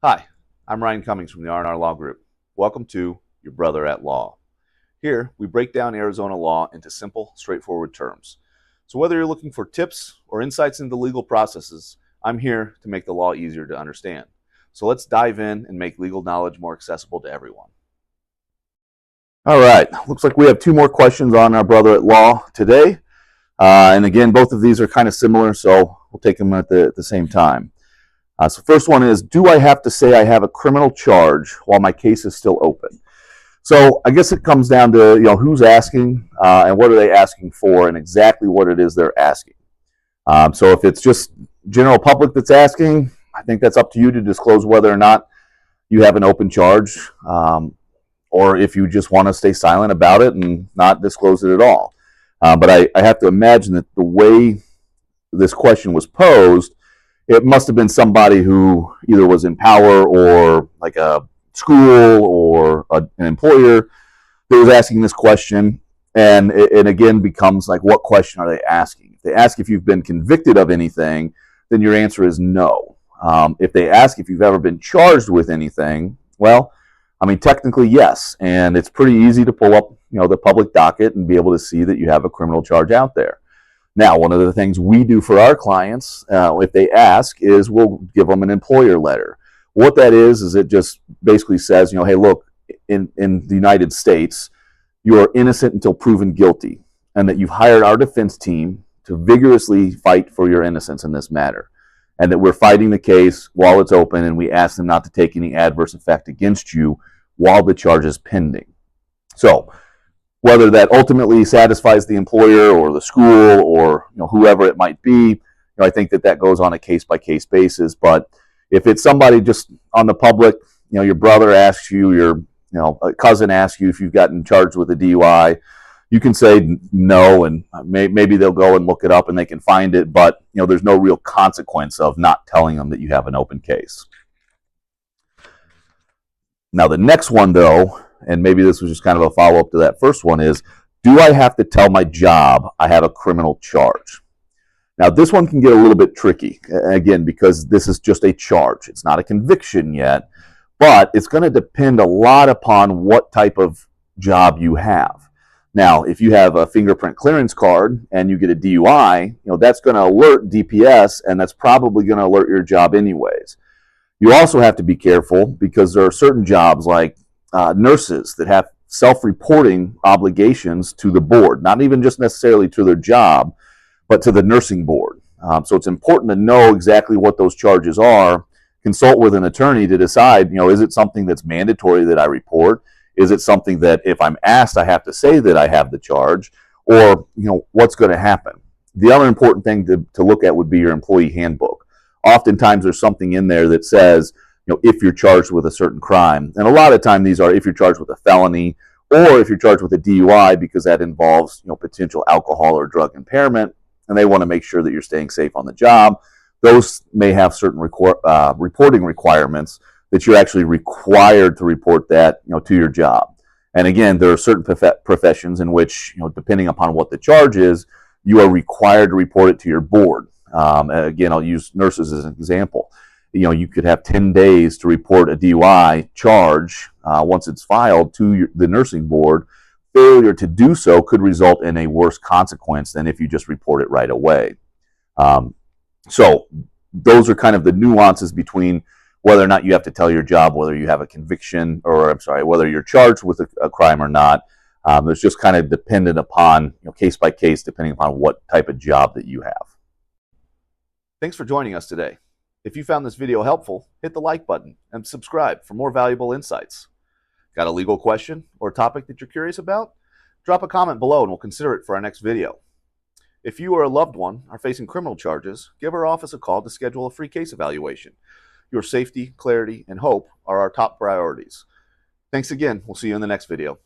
Hi, I'm Ryan Cummings from the R&R Law Group. Welcome to Your Brother at Law. Here, we break down Arizona law into simple, straightforward terms. So whether you're looking for tips or insights into legal processes, I'm here to make the law easier to understand. So let's dive in and make legal knowledge more accessible to everyone. All right, looks like we have two more questions on our Brother at Law today. And again, both of these are kind of similar, so we'll take them at the same time. So first one is, do I have to say I have a criminal charge while my case is still open? So I guess it comes down to who's asking and what are they asking for and exactly what it is they're asking. So if it's just general public that's asking, I think that's up to you to disclose whether or not you have an open charge, or if you just want to stay silent about it and not disclose it at all. But I have to imagine that the way this question was posed, it must have been somebody who either was in power or like a school or an employer that was asking this question. And it again becomes like, what question are they asking? If they ask if you've been convicted of anything, then your answer is no. If they ask if you've ever been charged with anything, well, I mean, technically, yes. And it's pretty easy to pull up, the public docket and be able to see that you have a criminal charge out there. Now, one of the things we do for our clients, if they ask, is we'll give them an employer letter. What that is it just basically says, hey, look, in the United States, you are innocent until proven guilty, and that you've hired our defense team to vigorously fight for your innocence in this matter, and that we're fighting the case while it's open, and we ask them not to take any adverse effect against you while the charge is pending. So, whether that ultimately satisfies the employer or the school or whoever it might be, I think that goes on a case-by-case basis. But if it's somebody just on the public, your brother asks you, your a cousin asks you if you've gotten charged with a DUI, you can say no, and maybe they'll go and look it up and they can find it. But there's no real consequence of not telling them that you have an open case. Now the next one, though, and maybe this was just kind of a follow-up to that first one, is, do I have to tell my job I have a criminal charge? Now, this one can get a little bit tricky, again, because this is just a charge. It's not a conviction yet, but it's going to depend a lot upon what type of job you have. Now, if you have a fingerprint clearance card and you get a DUI, that's going to alert DPS, and that's probably going to alert your job anyways. You also have to be careful because there are certain jobs like nurses that have self-reporting obligations to the board, not even just necessarily to their job, but to the nursing board. So it's important to know exactly what those charges are. Consult with an attorney to decide, is it something that's mandatory that I report? Is it something that if I'm asked, I have to say that I have the charge? Or, what's going to happen? The other important thing to look at would be your employee handbook. Oftentimes there's something in there that says, if you're charged with a certain crime. And a lot of time these are if you're charged with a felony or if you're charged with a DUI, because that involves, potential alcohol or drug impairment, and they want to make sure that you're staying safe on the job. Those may have certain reporting requirements that you're actually required to report that, to your job. And again, there are certain professions in which, depending upon what the charge is, you are required to report it to your board. Again, I'll use nurses as an example. You could have 10 days to report a DUI charge once it's filed to the nursing board. Failure to do so could result in a worse consequence than if you just report it right away. So those are kind of the nuances between whether or not you have to tell your job whether you have a conviction, or whether you're charged with a crime or not. It's just kind of dependent upon, case by case, depending upon what type of job that you have. Thanks for joining us today. If you found this video helpful, hit the like button and subscribe for more valuable insights. Got a legal question or topic that you're curious about? Drop a comment below and we'll consider it for our next video. If you or a loved one are facing criminal charges, give our office a call to schedule a free case evaluation. Your safety, clarity, and hope are our top priorities. Thanks again. We'll see you in the next video.